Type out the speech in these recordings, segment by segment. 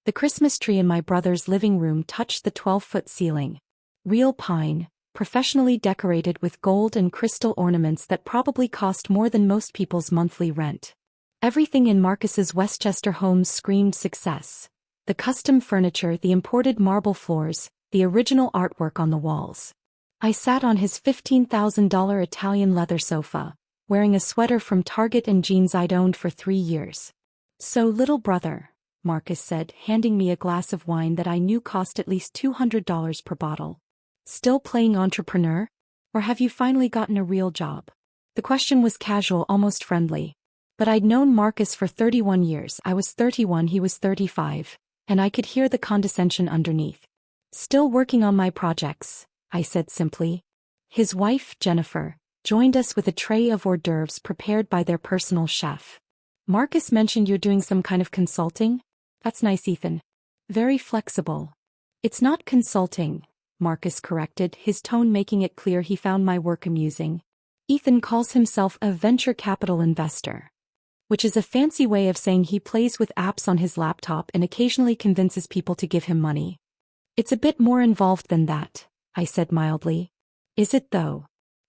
The Christmas tree in my brother's living room touched the 12-foot ceiling. Real pine, professionally decorated with gold and crystal ornaments that probably cost more than most people's monthly rent. Everything in Marcus's Westchester home screamed success. The custom furniture, the imported marble floors, the original artwork on the walls. I sat on his $15,000 Italian leather sofa, wearing a sweater from Target and jeans I'd owned for 3 years. "So, little brother," Marcus said, handing me a glass of wine that I knew cost at least $200 per bottle. "Still playing entrepreneur? Or have you finally gotten a real job?" The question was casual, almost friendly. But I'd known Marcus for 31 years. I was 31, he was 35, and I could hear the condescension underneath. "Still working on my projects," I said simply. His wife, Jennifer, joined us with a tray of hors d'oeuvres prepared by their personal chef. "Marcus mentioned you're doing some kind of consulting?" "That's nice, Ethan. Very flexible." "It's not consulting," Marcus corrected, his tone making it clear he found my work amusing. "Ethan calls himself a venture capital investor, which is a fancy way of saying he plays with apps on his laptop and occasionally convinces people to give him money." "It's a bit more involved than that," I said mildly. "Is it though?"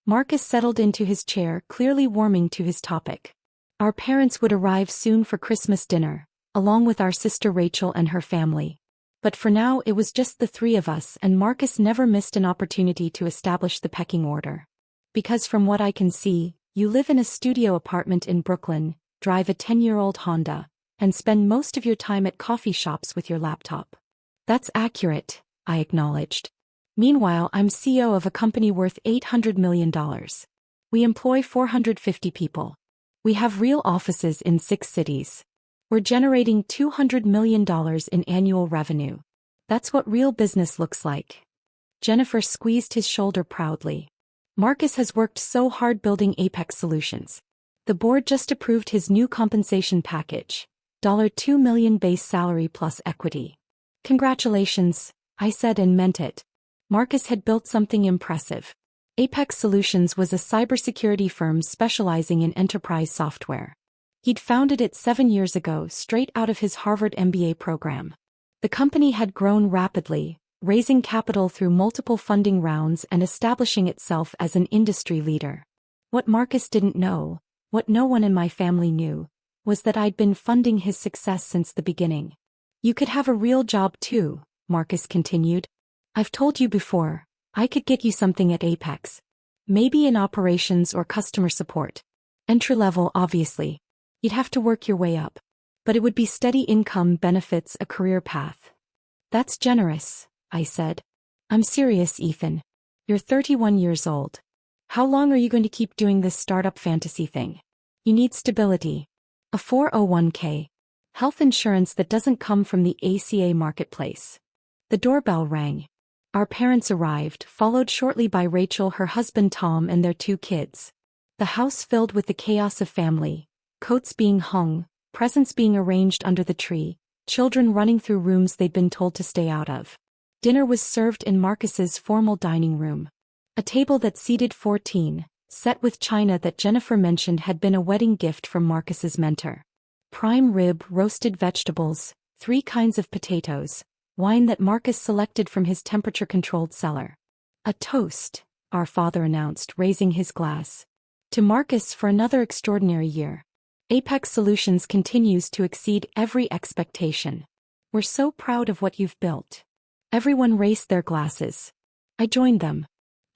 Marcus settled into his chair, clearly warming to his topic. Our parents would arrive soon for Christmas dinner, along with our sister Rachel and her family. But for now it was just the three of us, and Marcus never missed an opportunity to establish the pecking order. "Because from what I can see, you live in a studio apartment in Brooklyn, drive a 10-year-old Honda, and spend most of your time at coffee shops with your laptop." "That's accurate," I acknowledged. "Meanwhile, I'm CEO of a company worth $800 million. We employ 450 people. We have real offices in 6 cities. We're generating $200 million in annual revenue. That's what real business looks like." Jennifer squeezed his shoulder proudly. "Marcus has worked so hard building Apex Solutions. The board just approved his new compensation package, $2 million base salary plus equity." "Congratulations," I said and meant it. Marcus had built something impressive. Apex Solutions was a cybersecurity firm specializing in enterprise software. He'd founded it 7 years ago, straight out of his Harvard MBA program. The company had grown rapidly, raising capital through multiple funding rounds and establishing itself as an industry leader. What Marcus didn't know, what no one in my family knew, was that I'd been funding his success since the beginning. "You could have a real job too," Marcus continued. "I've told you before, I could get you something at Apex. Maybe in operations or customer support. Entry-level, obviously. You'd have to work your way up. But it would be steady income, benefits, a career path." "That's generous," I said. "I'm serious, Ethan. You're 31 years old. How long are you going to keep doing this startup fantasy thing? You need stability. A 401k. Health insurance that doesn't come from the ACA marketplace." The doorbell rang. Our parents arrived, followed shortly by Rachel, her husband Tom, and their 2 kids. The house filled with the chaos of family, coats being hung, presents being arranged under the tree, children running through rooms they'd been told to stay out of. Dinner was served in Marcus's formal dining room. A table that seated 14, set with china that Jennifer mentioned had been a wedding gift from Marcus's mentor. Prime rib, roasted vegetables, 3 kinds of potatoes, wine that Marcus selected from his temperature-controlled cellar. "A toast," our father announced, raising his glass. "To Marcus for another extraordinary year. Apex Solutions continues to exceed every expectation. We're so proud of what you've built." Everyone raised their glasses. I joined them.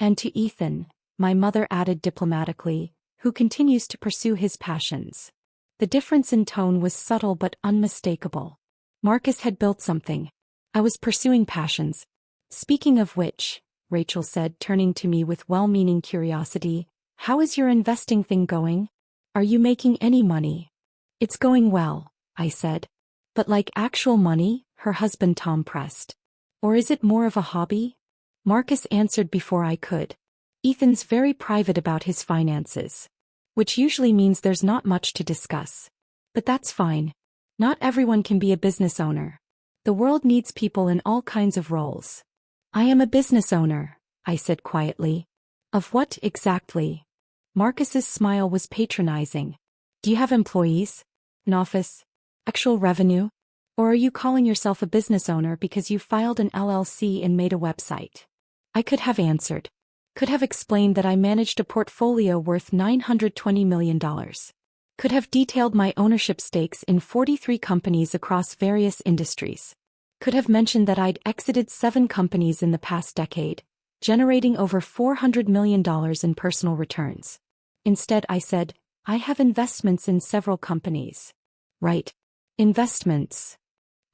"And to Ethan," my mother added diplomatically, "who continues to pursue his passions." The difference in tone was subtle but unmistakable. Marcus had built something. I was pursuing passions. "Speaking of which," Rachel said, turning to me with well-meaning curiosity, "how is your investing thing going? Are you making any money?" "It's going well," I said. "But like actual money?" her husband Tom pressed. "Or is it more of a hobby?" Marcus answered before I could. "Ethan's very private about his finances. Which usually means there's not much to discuss. But that's fine. Not everyone can be a business owner. The world needs people in all kinds of roles." "I am a business owner," I said quietly. "Of what exactly?" Marcus's smile was patronizing. "Do you have employees? An office? Actual revenue?" Or are you calling yourself a business owner because you filed an LLC and made a website? I could have answered. Could have explained that I managed a portfolio worth $920 million. Could have detailed my ownership stakes in 43 companies across various industries. Could have mentioned that I'd exited 7 companies in the past decade, generating over $400 million in personal returns. Instead, I said, I have investments in several companies. Right. Investments.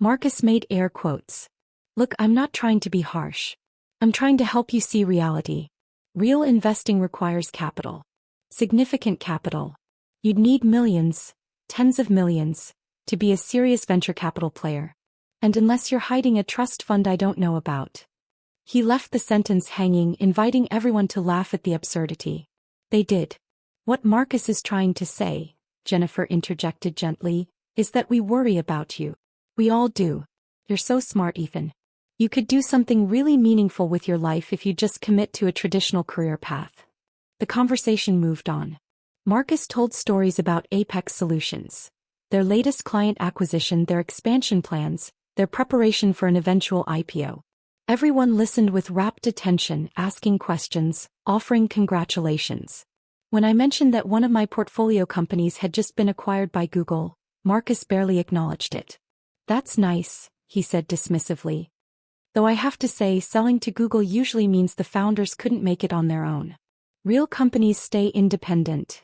Marcus made air quotes. Look, I'm not trying to be harsh. I'm trying to help you see reality. Real investing requires capital. Significant capital. You'd need millions, tens of millions, to be a serious venture capital player. And unless you're hiding a trust fund I don't know about. He left the sentence hanging, inviting everyone to laugh at the absurdity. They did. What Marcus is trying to say, Jennifer interjected gently, is that we worry about you. We all do. You're so smart, Ethan. You could do something really meaningful with your life if you just commit to a traditional career path. The conversation moved on. Marcus told stories about Apex Solutions, their latest client acquisition, their expansion plans, their preparation for an eventual IPO. Everyone listened with rapt attention, asking questions, offering congratulations. When I mentioned that one of my portfolio companies had just been acquired by Google, Marcus barely acknowledged it. That's nice, he said dismissively. Though I have to say, selling to Google usually means the founders couldn't make it on their own. Real companies stay independent.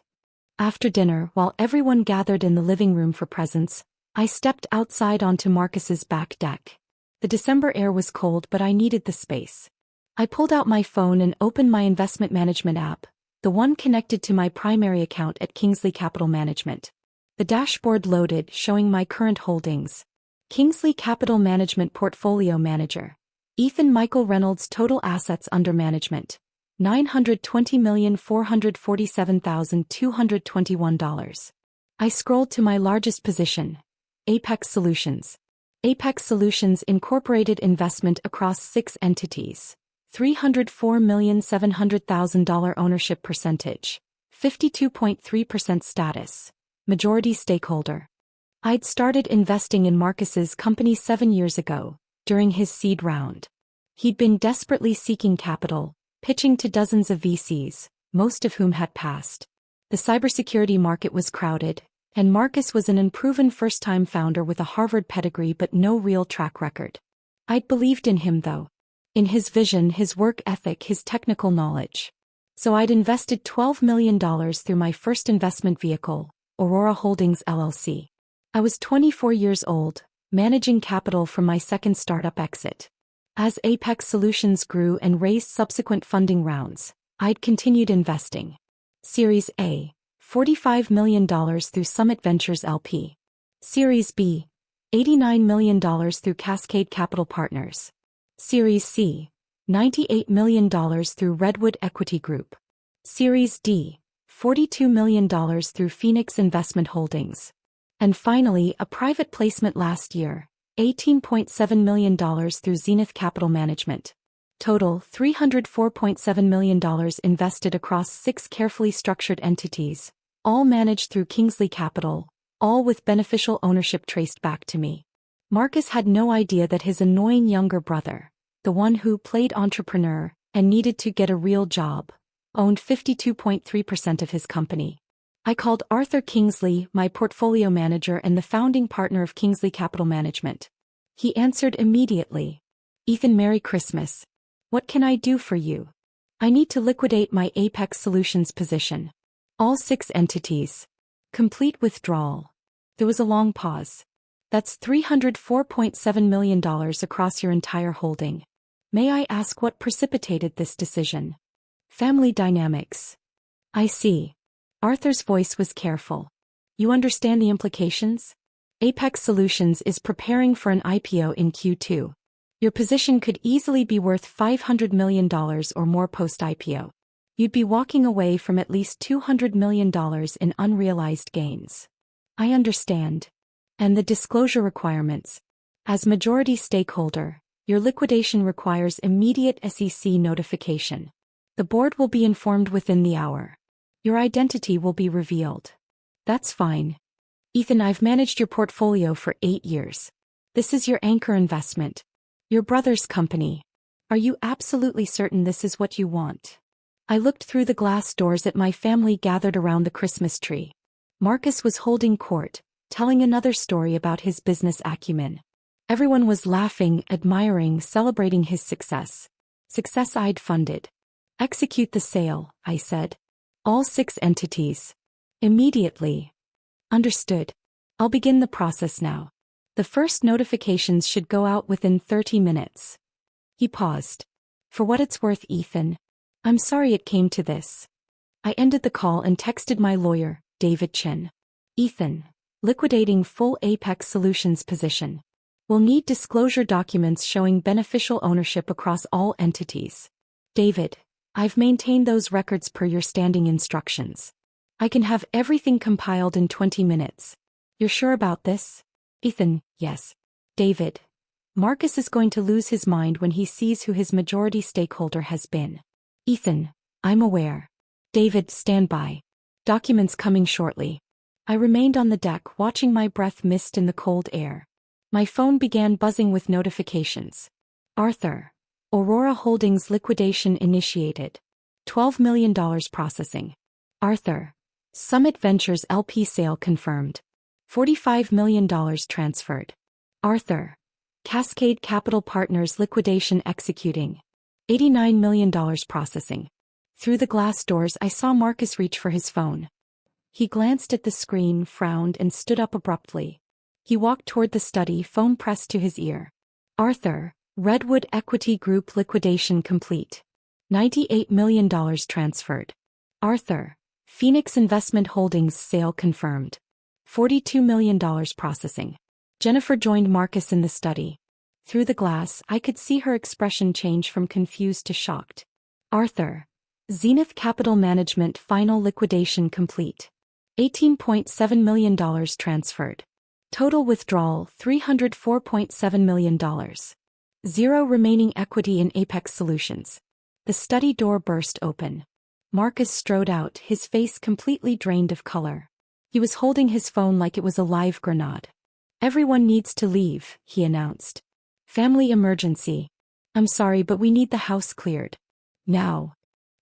After dinner, while everyone gathered in the living room for presents, I stepped outside onto Marcus's back deck. The December air was cold, but I needed the space. I pulled out my phone and opened my investment management app, the one connected to my primary account at Kingsley Capital Management. The dashboard loaded, showing my current holdings. Kingsley Capital Management Portfolio Manager. Ethan Michael Reynolds. Total assets under management. $920,447,221. I scrolled to my largest position. Apex Solutions. Apex Solutions Incorporated investment across 6 entities. $304,700,000 ownership percentage. 52.3% status. Majority stakeholder. I'd started investing in Marcus's company 7 years ago, during his seed round. He'd been desperately seeking capital, pitching to dozens of VCs, most of whom had passed. The cybersecurity market was crowded, and Marcus was an unproven first-time founder with a Harvard pedigree but no real track record. I'd believed in him though. In his vision, his work ethic, his technical knowledge. So I'd invested $12 million through my first investment vehicle, Aurora Holdings LLC. I was 24 years old, managing capital from my second startup exit. As Apex Solutions grew and raised subsequent funding rounds, I'd continued investing. Series A, $45 million through Summit Ventures LP. Series B, $89 million through Cascade Capital Partners. Series C, $98 million through Redwood Equity Group. Series D, $42 million through Phoenix Investment Holdings. And finally, a private placement last year, $18.7 million through Zenith Capital Management. Total, $304.7 million invested across 6 carefully structured entities, all managed through Kingsley Capital, all with beneficial ownership traced back to me. Marcus had no idea that his annoying younger brother, the one who played entrepreneur and needed to get a real job, owned 52.3% of his company. I called Arthur Kingsley, my portfolio manager and the founding partner of Kingsley Capital Management. He answered immediately. Ethan, Merry Christmas. What can I do for you? I need to liquidate my Apex Solutions position. All 6 entities. Complete withdrawal. There was a long pause. That's $304.7 million across your entire holding. May I ask what precipitated this decision? Family dynamics. I see. Arthur's voice was careful. You understand the implications? Apex Solutions is preparing for an IPO in Q2. Your position could easily be worth $500 million or more post-IPO. You'd be walking away from at least $200 million in unrealized gains. I understand. And the disclosure requirements. As majority stakeholder, your liquidation requires immediate SEC notification. The board will be informed within the hour. Your identity will be revealed. That's fine. Ethan, I've managed your portfolio for 8 years. This is your anchor investment. Your brother's company. Are you absolutely certain this is what you want? I looked through the glass doors at my family gathered around the Christmas tree. Marcus was holding court, telling another story about his business acumen. Everyone was laughing, admiring, celebrating his success. Success I'd funded. Execute the sale, I said. All 6 entities. Immediately. Understood. I'll begin the process now. The first notifications should go out within 30 minutes. He paused. For what it's worth, Ethan. I'm sorry it came to this. I ended the call and texted my lawyer, David Chin. Ethan. Liquidating full Apex Solutions position. We'll need disclosure documents showing beneficial ownership across all entities. David. I've maintained those records per your standing instructions. I can have everything compiled in 20 minutes. You're sure about this? Ethan, yes. David. Marcus is going to lose his mind when he sees who his majority stakeholder has been. Ethan, I'm aware. David, stand by. Documents coming shortly. I remained on the deck watching my breath mist in the cold air. My phone began buzzing with notifications. Arthur. Aurora Holdings liquidation initiated. $12 million processing. Arthur. Summit Ventures LP sale confirmed. $45 million transferred. Arthur. Cascade Capital Partners liquidation executing. $89 million processing. Through the glass doors I saw Marcus reach for his phone. He glanced at the screen, frowned, and stood up abruptly. He walked toward the study, phone pressed to his ear. Arthur. Redwood Equity Group liquidation complete. $98 million transferred. Arthur. Phoenix Investment Holdings sale confirmed. $42 million processing. Jennifer joined Marcus in the study. Through the glass, I could see her expression change from confused to shocked. Arthur. Zenith Capital Management final liquidation complete. $18.7 million transferred. Total withdrawal $304.7 million. 0 remaining equity in Apex Solutions. The study door burst open. Marcus strode out, his face completely drained of color. He was holding his phone like it was a live grenade. Everyone needs to leave, he announced. Family emergency. I'm sorry, but we need the house cleared. Now.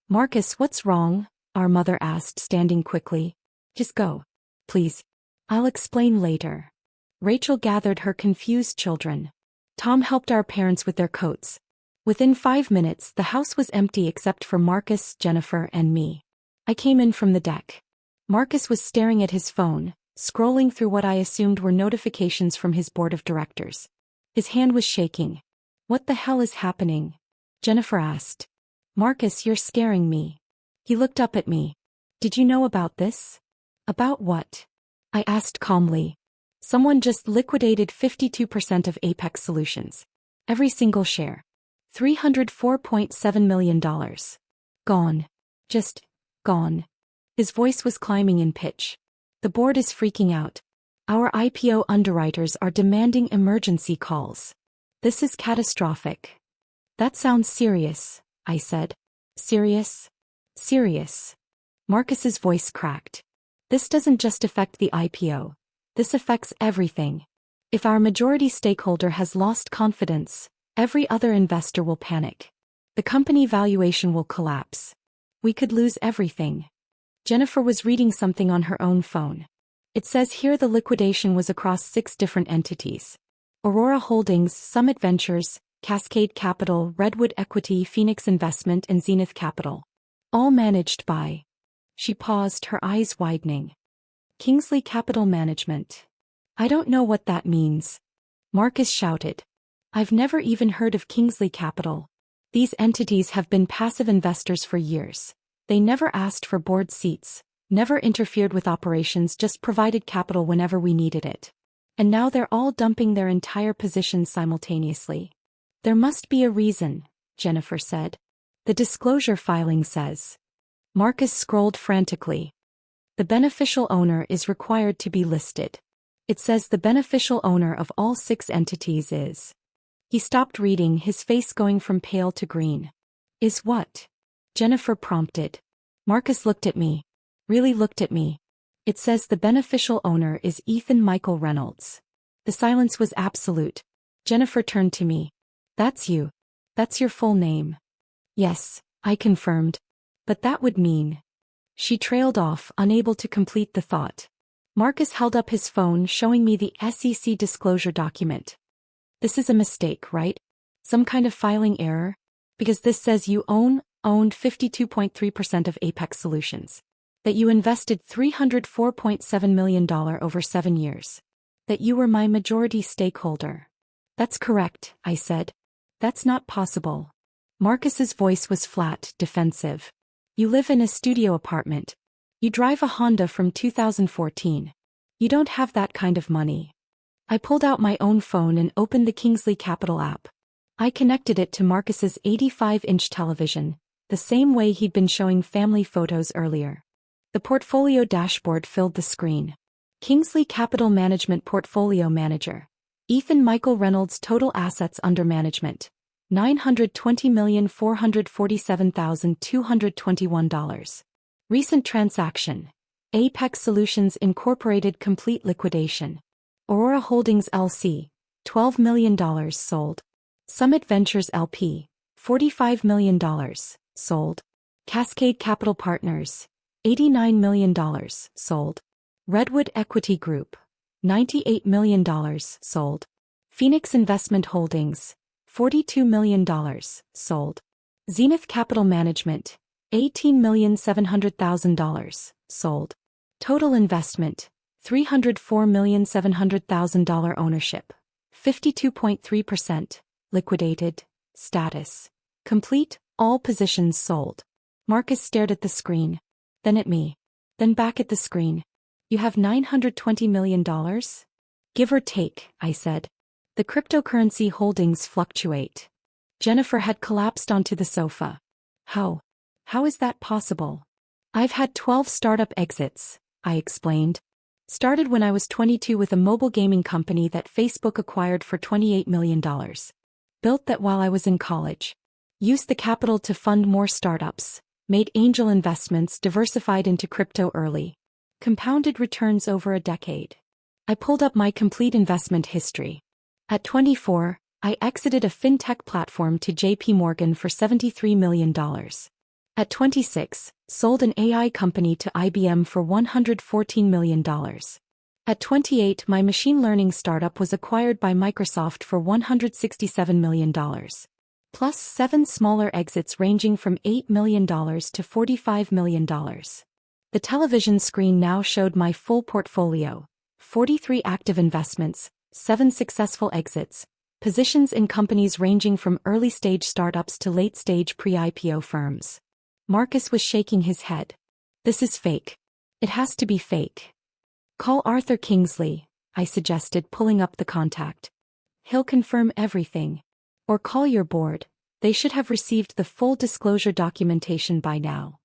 Marcus, what's wrong? Our mother asked, standing quickly. Just go. Please. I'll explain later. Rachel gathered her confused children. Tom helped our parents with their coats. Within 5 minutes, the house was empty except for Marcus, Jennifer, and me. I came in from the deck. Marcus was staring at his phone, scrolling through what I assumed were notifications from his board of directors. His hand was shaking. What the hell is happening? Jennifer asked. Marcus, you're scaring me. He looked up at me. Did you know about this? About what? I asked calmly. Someone just liquidated 52% of Apex Solutions. Every single share. $304.7 million. Gone. Just, gone. His voice was climbing in pitch. The board is freaking out. Our IPO underwriters are demanding emergency calls. This is catastrophic. That sounds serious, I said. Serious? Serious. Marcus's voice cracked. This doesn't just affect the IPO. This affects everything. If our majority stakeholder has lost confidence, every other investor will panic. The company valuation will collapse. We could lose everything. Jennifer was reading something on her own phone. It says here the liquidation was across 6 different entities. Aurora Holdings, Summit Ventures, Cascade Capital, Redwood Equity, Phoenix Investment, and Zenith Capital. All managed by. She paused, her eyes widening. Kingsley Capital Management. I don't know what that means. Marcus shouted. I've never even heard of Kingsley Capital. These entities have been passive investors for years. They never asked for board seats, never interfered with operations, just provided capital whenever we needed it. And now they're all dumping their entire positions simultaneously. There must be a reason, Jennifer said. The disclosure filing says. Marcus scrolled frantically. The beneficial owner is required to be listed. It says the beneficial owner of all 6 entities is. He stopped reading, his face going from pale to green. Is what? Jennifer prompted. Marcus looked at me. Really looked at me. It says the beneficial owner is Ethan Michael Reynolds. The silence was absolute. Jennifer turned to me. That's you. That's your full name. Yes, I confirmed. But that would mean. She trailed off, unable to complete the thought. Marcus held up his phone, showing me the SEC disclosure document. This is a mistake, right? Some kind of filing error? Because this says you owned 52.3% of Apex Solutions. That you invested $304.7 million over 7 years. That you were my majority stakeholder. That's correct, I said. That's not possible. Marcus's voice was flat, defensive. You live in a studio apartment. You drive a Honda from 2014. You don't have that kind of money. I pulled out my own phone and opened the Kingsley Capital app. I connected it to Marcus's 85-inch television, the same way he'd been showing family photos earlier. The portfolio dashboard filled the screen. Kingsley Capital Management Portfolio Manager. Ethan Michael Reynolds. Total assets under management. $920,447,221. Recent transaction. Apex Solutions Incorporated complete liquidation. Aurora Holdings LC. $12 million sold. Summit Ventures LP. $45 million sold. Cascade Capital Partners. $89 million sold. Redwood Equity Group. $98 million sold. Phoenix Investment Holdings. $42 million sold. Zenith Capital Management. $18,700,000 sold. Total investment. $304,700,000 ownership. 52.3%. Liquidated. Status. Complete. All positions sold. Marcus stared at the screen. Then at me. Then back at the screen. You have $920 million? Give or take, I said. The cryptocurrency holdings fluctuate. Jennifer had collapsed onto the sofa. How is that possible? I've had 12 startup exits, I explained. Started when I was 22 with a mobile gaming company that Facebook acquired for $28 million. Built that while I was in college. Used the capital to fund more startups. Made angel investments, diversified into crypto early. Compounded returns over a decade. I pulled up my complete investment history. At 24, I exited a fintech platform to JP Morgan for $73 million. At 26, sold an AI company to IBM for $114 million. At 28, my machine learning startup was acquired by Microsoft for $167 million. Plus 7 smaller exits ranging from $8 million to $45 million. The television screen now showed my full portfolio. 43 active investments, 7 successful exits, positions in companies ranging from early-stage startups to late-stage pre-IPO firms. Marcus was shaking his head. This is fake. It has to be fake. Call Arthur Kingsley, I suggested, pulling up the contact. He'll confirm everything. Or call your board. They should have received the full disclosure documentation by now.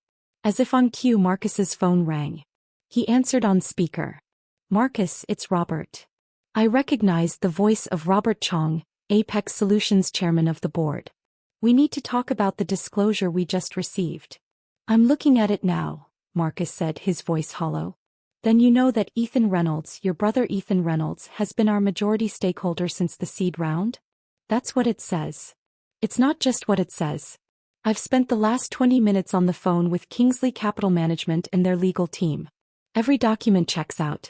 As if on cue, Marcus's phone rang. He answered on speaker. Marcus, it's Robert. I recognized the voice of Robert Chong, Apex Solutions chairman of the board. We need to talk about the disclosure we just received. I'm looking at it now, Marcus said, his voice hollow. Then you know that Ethan Reynolds, your brother Ethan Reynolds, has been our majority stakeholder since the seed round? That's what it says. It's not just what it says. I've spent the last 20 minutes on the phone with Kingsley Capital Management and their legal team. Every document checks out.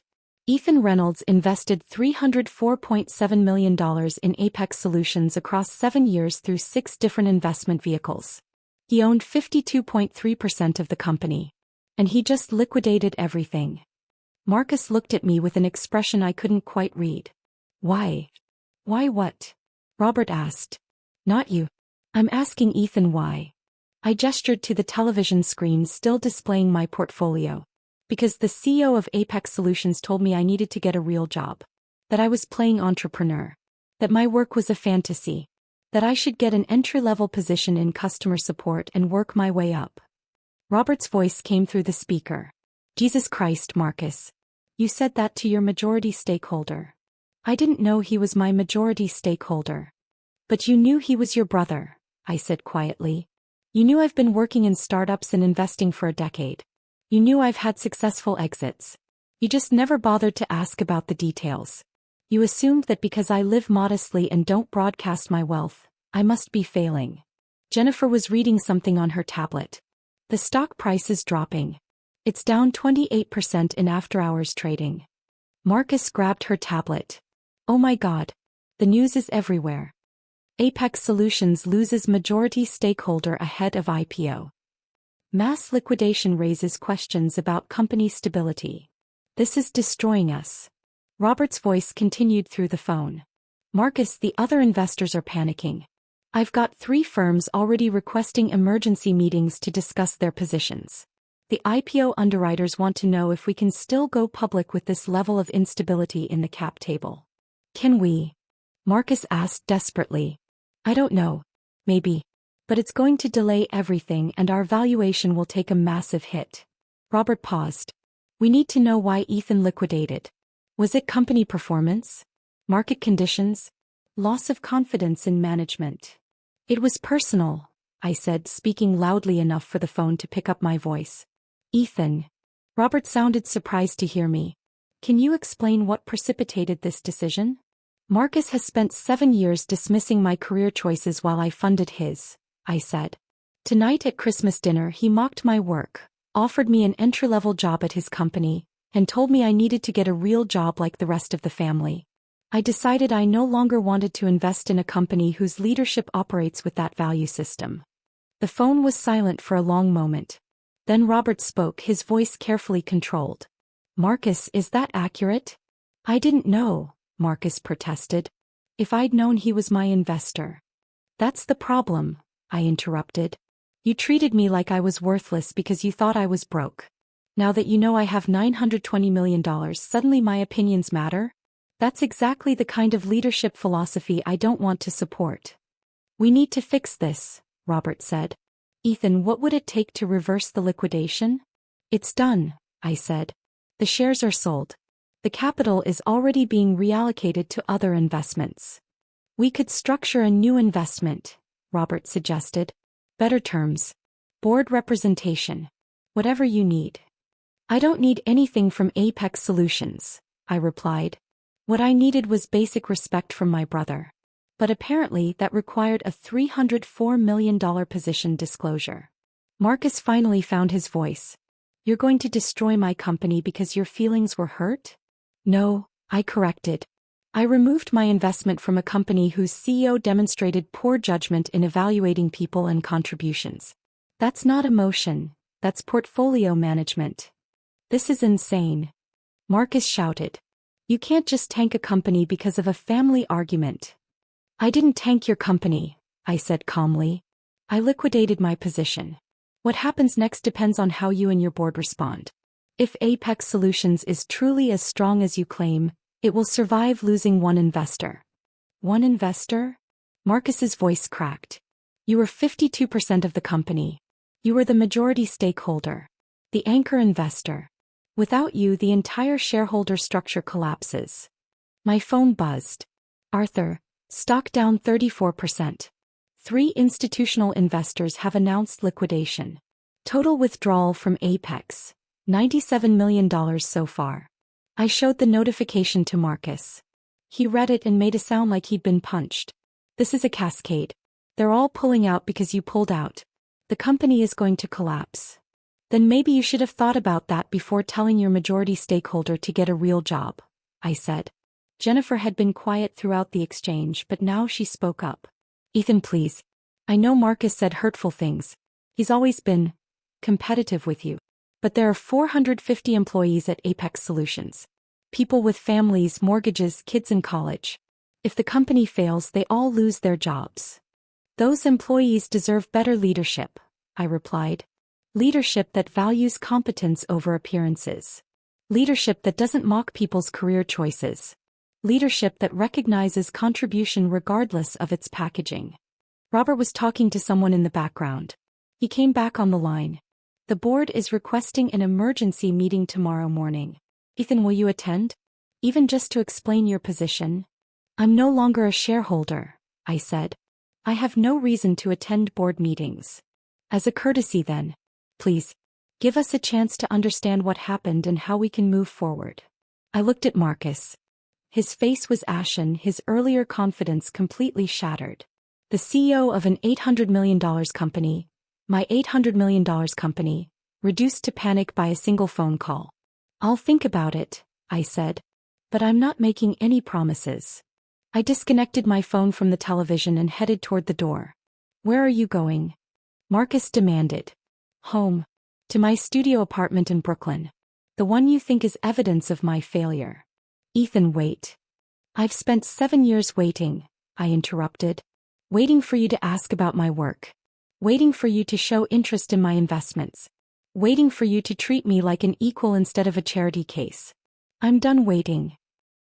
Ethan Reynolds invested $304.7 million in Apex Solutions across 7 years through 6 different investment vehicles. He owned 52.3% of the company. And he just liquidated everything. Marcus looked at me with an expression I couldn't quite read. Why? Why what? Robert asked. Not you. I'm asking Ethan why. I gestured to the television screen still displaying my portfolio. Because the CEO of Apex Solutions told me I needed to get a real job. That I was playing entrepreneur. That my work was a fantasy. That I should get an entry-level position in customer support and work my way up. Robert's voice came through the speaker. Jesus Christ, Marcus. You said that to your majority stakeholder. I didn't know he was my majority stakeholder. But you knew he was your brother, I said quietly. You knew I've been working in startups and investing for a decade. You knew I've had successful exits. You just never bothered to ask about the details. You assumed that because I live modestly and don't broadcast my wealth, I must be failing. Jennifer was reading something on her tablet. The stock price is dropping. It's down 28% in after-hours trading. Marcus grabbed her tablet. Oh my God. The news is everywhere. Apex Solutions loses majority stakeholder ahead of IPO. Mass liquidation raises questions about company stability. This is destroying us. Robert's voice continued through the phone. Marcus, the other investors are panicking. I've got 3 firms already requesting emergency meetings to discuss their positions. The IPO underwriters want to know if we can still go public with this level of instability in the cap table. Can we? Marcus asked desperately. I don't know. Maybe. But it's going to delay everything and our valuation will take a massive hit. Robert paused. We need to know why Ethan liquidated. Was it company performance? Market conditions? Loss of confidence in management? It was personal, I said, speaking loudly enough for the phone to pick up my voice. Ethan. Robert sounded surprised to hear me. Can you explain what precipitated this decision? Marcus has spent 7 years dismissing my career choices while I funded his, I said. Tonight at Christmas dinner he mocked my work, offered me an entry-level job at his company, and told me I needed to get a real job like the rest of the family. I decided I no longer wanted to invest in a company whose leadership operates with that value system. The phone was silent for a long moment. Then Robert spoke, his voice carefully controlled. Marcus, is that accurate? I didn't know, Marcus protested. If I'd known he was my investor. That's the problem, I interrupted. You treated me like I was worthless because you thought I was broke. Now that you know I have $920 million, suddenly my opinions matter? That's exactly the kind of leadership philosophy I don't want to support. We need to fix this, Robert said. Ethan, what would it take to reverse the liquidation? It's done, I said. The shares are sold. The capital is already being reallocated to other investments. We could structure a new investment, Robert suggested. Better terms. Board representation. Whatever you need. I don't need anything from Apex Solutions, I replied. What I needed was basic respect from my brother. But apparently that required a $304 million position disclosure. Marcus finally found his voice. You're going to destroy my company because your feelings were hurt? No, I corrected. I removed my investment from a company whose CEO demonstrated poor judgment in evaluating people and contributions. That's not emotion, that's portfolio management. This is insane. Marcus shouted. You can't just tank a company because of a family argument. I didn't tank your company, I said calmly. I liquidated my position. What happens next depends on how you and your board respond. If Apex Solutions is truly as strong as you claim, it will survive losing one investor. One investor? Marcus's voice cracked. You were 52% of the company. You were the majority stakeholder. The anchor investor. Without you, the entire shareholder structure collapses. My phone buzzed. Arthur, stock down 34%. 3 institutional investors have announced liquidation. Total withdrawal from Apex, $97 million so far. I showed the notification to Marcus. He read it and made a sound like he'd been punched. This is a cascade. They're all pulling out because you pulled out. The company is going to collapse. Then maybe you should have thought about that before telling your majority stakeholder to get a real job, I said. Jennifer had been quiet throughout the exchange, but now she spoke up. Ethan, please. I know Marcus said hurtful things. He's always been competitive with you. But there are 450 employees at Apex Solutions. People with families, mortgages, kids in college. If the company fails, they all lose their jobs. Those employees deserve better leadership, I replied. Leadership that values competence over appearances. Leadership that doesn't mock people's career choices. Leadership that recognizes contribution regardless of its packaging. Robert was talking to someone in the background. He came back on the line. The board is requesting an emergency meeting tomorrow morning. Ethan, will you attend? Even just to explain your position? I'm no longer a shareholder, I said. I have no reason to attend board meetings. As a courtesy then, please, give us a chance to understand what happened and how we can move forward. I looked at Marcus. His face was ashen, his earlier confidence completely shattered. The CEO of an $800 million company, my $800 million company, reduced to panic by a single phone call. "I'll think about it," I said. "But I'm not making any promises." I disconnected my phone from the television and headed toward the door. "Where are you going?" Marcus demanded. "Home. To my studio apartment in Brooklyn. The one you think is evidence of my failure." "Ethan, wait." "I've spent 7 years waiting," I interrupted. "Waiting for you to ask about my work. Waiting for you to show interest in my investments. Waiting for you to treat me like an equal instead of a charity case. I'm done waiting."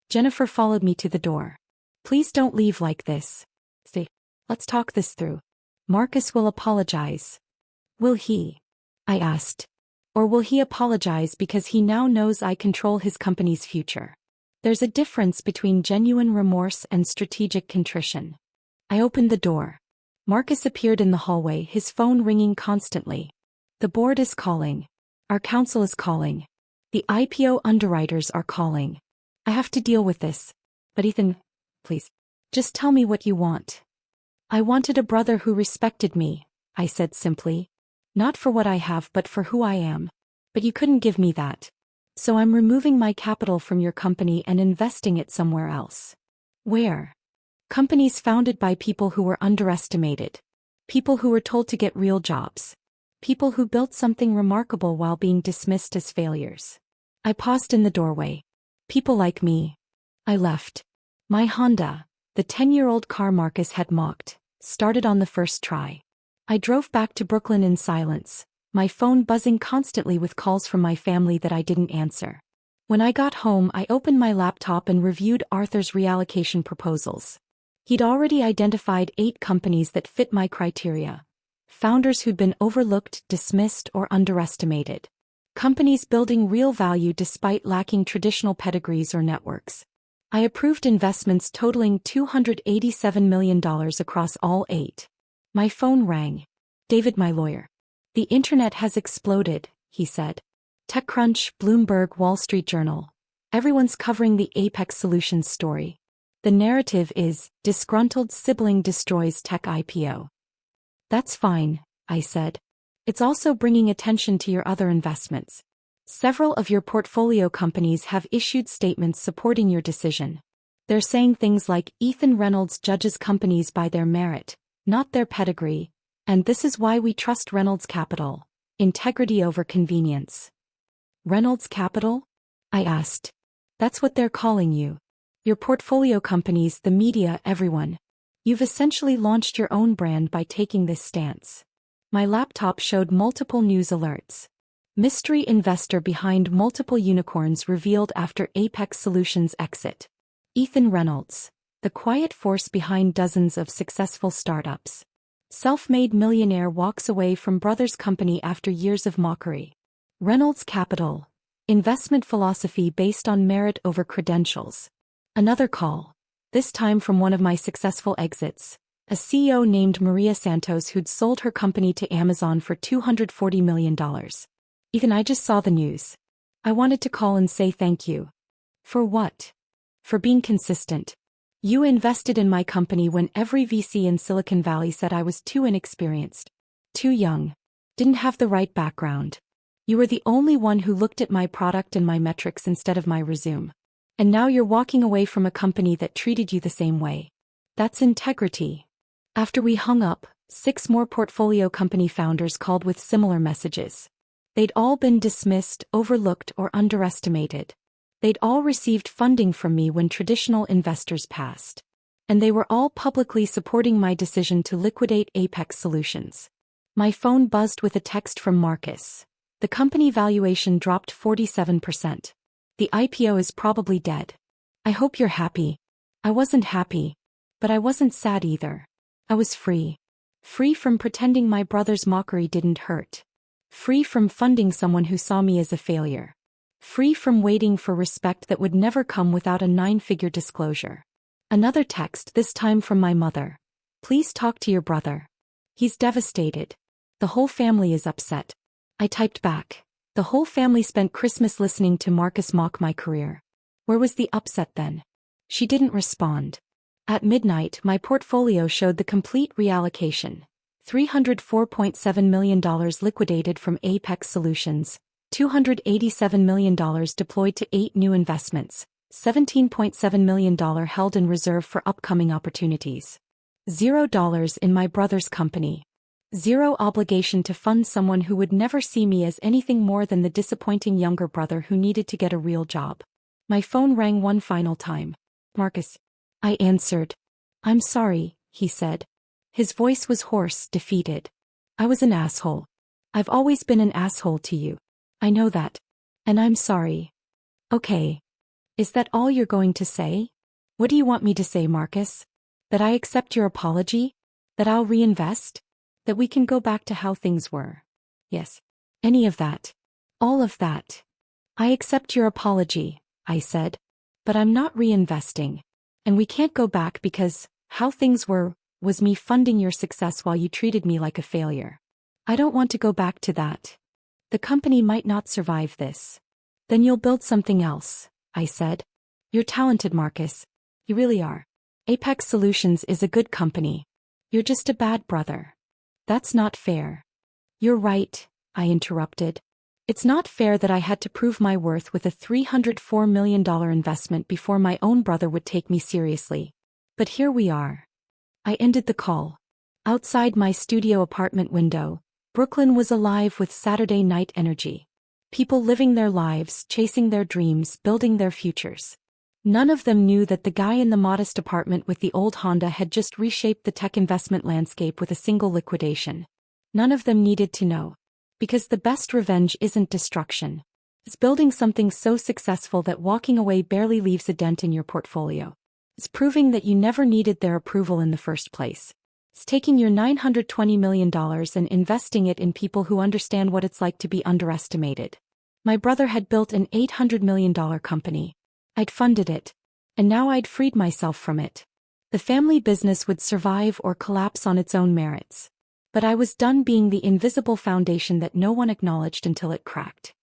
Jennifer followed me to the door. "Please don't leave like this. Stay. Let's talk this through. Marcus will apologize." "Will he?" I asked. "Or will he apologize because he now knows I control his company's future?" There's a difference between genuine remorse and strategic contrition. I opened the door. Marcus appeared in the hallway, his phone ringing constantly. "The board is calling. Our counsel is calling. The IPO underwriters are calling. I have to deal with this. But Ethan, please, just tell me what you want." "I wanted a brother who respected me," I said simply. "Not for what I have but for who I am. But you couldn't give me that. So I'm removing my capital from your company and investing it somewhere else." "Where?" "Companies founded by people who were underestimated. People who were told to get real jobs. People who built something remarkable while being dismissed as failures." I paused in the doorway. "People like me." I left. My Honda, the 10-year-old car Marcus had mocked, started on the first try. I drove back to Brooklyn in silence, my phone buzzing constantly with calls from my family that I didn't answer. When I got home, I opened my laptop and reviewed Arthur's reallocation proposals. He'd already identified 8 companies that fit my criteria. Founders who'd been overlooked, dismissed, or underestimated. Companies building real value despite lacking traditional pedigrees or networks. I approved investments totaling $287 million across all 8. My phone rang. "David, my lawyer. The internet has exploded," he said. TechCrunch, Bloomberg, Wall Street Journal. Everyone's covering the Apex Solutions story. The narrative is, disgruntled sibling destroys tech IPO. "That's fine," I said. "It's also bringing attention to your other investments. Several of your portfolio companies have issued statements supporting your decision. They're saying things like Ethan Reynolds judges companies by their merit, not their pedigree, and this is why we trust Reynolds Capital. Integrity over convenience." "Reynolds Capital?" I asked. "That's what they're calling you. Your portfolio companies, the media, everyone. You've essentially launched your own brand by taking this stance." My laptop showed multiple news alerts. Mystery investor behind multiple unicorns revealed after Apex Solutions exit. Ethan Reynolds, the quiet force behind dozens of successful startups. Self-made millionaire walks away from brother's company after years of mockery. Reynolds Capital, investment philosophy based on merit over credentials. Another call, this time from one of my successful exits, a CEO named Maria Santos who'd sold her company to Amazon for $240 million. "Ethan, I just saw the news. I wanted to call and say thank you." "For what?" "For being consistent. You invested in my company when every VC in Silicon Valley said I was too inexperienced, too young, didn't have the right background. You were the only one who looked at my product and my metrics instead of my resume. And now you're walking away from a company that treated you the same way. That's integrity." After we hung up, 6 more portfolio company founders called with similar messages. They'd all been dismissed, overlooked, or underestimated. They'd all received funding from me when traditional investors passed. And they were all publicly supporting my decision to liquidate Apex Solutions. My phone buzzed with a text from Marcus. "The company valuation dropped 47%. The IPO is probably dead. I hope you're happy." I wasn't happy. But I wasn't sad either. I was free. Free from pretending my brother's mockery didn't hurt. Free from funding someone who saw me as a failure. Free from waiting for respect that would never come without a 9-figure disclosure. Another text, this time from my mother. "Please talk to your brother. He's devastated. The whole family is upset." I typed back. "The whole family spent Christmas listening to Marcus mock my career. Where was the upset then?" She didn't respond. At midnight, my portfolio showed the complete reallocation. $304.7 million liquidated from Apex Solutions, $287 million deployed to 8 new investments, $17.7 million held in reserve for upcoming opportunities. $0 in my brother's company. Zero obligation to fund someone who would never see me as anything more than the disappointing younger brother who needed to get a real job. My phone rang one final time. Marcus. I answered. I'm sorry, he said. His voice was hoarse, defeated. I was an asshole. I've always been an asshole to you. I know that. And I'm sorry. Okay. Is that all you're going to say? What do you want me to say, Marcus? That I accept your apology? That I'll reinvest? That we can go back to how things were? Yes. Any of that. All of that. I accept your apology, I said. But I'm not reinvesting. And we can't go back because how things were was me funding your success while you treated me like a failure. I don't want to go back to that. The company might not survive this. Then you'll build something else, I said. You're talented, Marcus. You really are. Apex Solutions is a good company. You're just a bad brother. That's not fair. You're right, I interrupted. It's not fair that I had to prove my worth with a $304 million investment before my own brother would take me seriously. But here we are. I ended the call. Outside my studio apartment window, Brooklyn was alive with Saturday night energy. People living their lives, chasing their dreams, building their futures. None of them knew that the guy in the modest apartment with the old Honda had just reshaped the tech investment landscape with a single liquidation. None of them needed to know. Because the best revenge isn't destruction. It's building something so successful that walking away barely leaves a dent in your portfolio. It's proving that you never needed their approval in the first place. It's taking your $920 million and investing it in people who understand what it's like to be underestimated. My brother had built an $800 million company. I'd funded it. And now I'd freed myself from it. The family business would survive or collapse on its own merits. But I was done being the invisible foundation that no one acknowledged until it cracked.